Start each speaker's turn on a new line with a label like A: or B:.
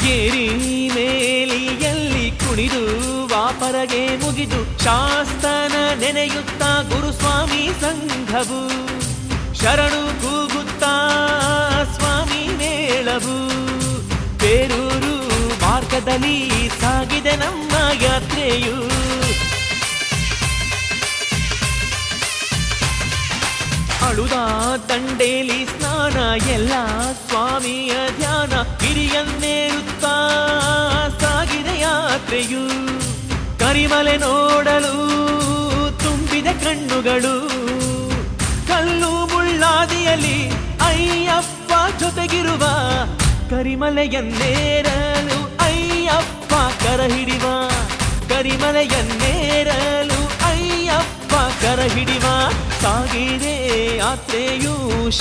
A: ಏರಿ ಮೇಲಿಯಲ್ಲಿ ಕುಣಿದು ವಾಪರಗೆ ಮುಗಿದು ಶಾಸ್ತನ ನೆನೆಯುತ್ತಾ ಗುರುಸ್ವಾಮಿ ಸಂಘವು ಶರಣು ಕೂಗುತ್ತಾ ಸ್ವಾಮಿ ಮೇಳವು ಬೇರೂರು ಮಾರ್ಗದಲ್ಲಿ ಸಾಗಿದೆ ನಮ್ಮ ಯಾತ್ರೆಯು. ಅಳುದ ದಂಡೇಲಿ ಸ್ನಾನ ಎಲ್ಲ ಸ್ವಾಮಿಯ ಧ್ಯಾನ ಗಿರಿಯನ್ನೇರುತ್ತಾ ಸಾಗಿದೆ ಯಾತ್ರೆಯು. ಕರಿಮಲೆ ನೋಡಲು ತುಂಬಿದ ಕಣ್ಣುಗಳು ಕಲ್ಲು ಮುಳ್ಳಾದಿಯಲ್ಲಿ ಅಯ್ಯಪ್ಪ ಜೊತೆಗಿರುವ ಕರಿಮಲೆಯನ್ನೇರಲು ಅಯ್ಯಪ್ಪ ಕರ ಹಿಡಿವ ಕರಿಮಲೆಯನ್ನೇರಲು ಅಯ್ಯಪ್ಪ ಕರ ಹಿಡಿವ ಸಾಗಿದೆ ಯಾತ್ರೆಯು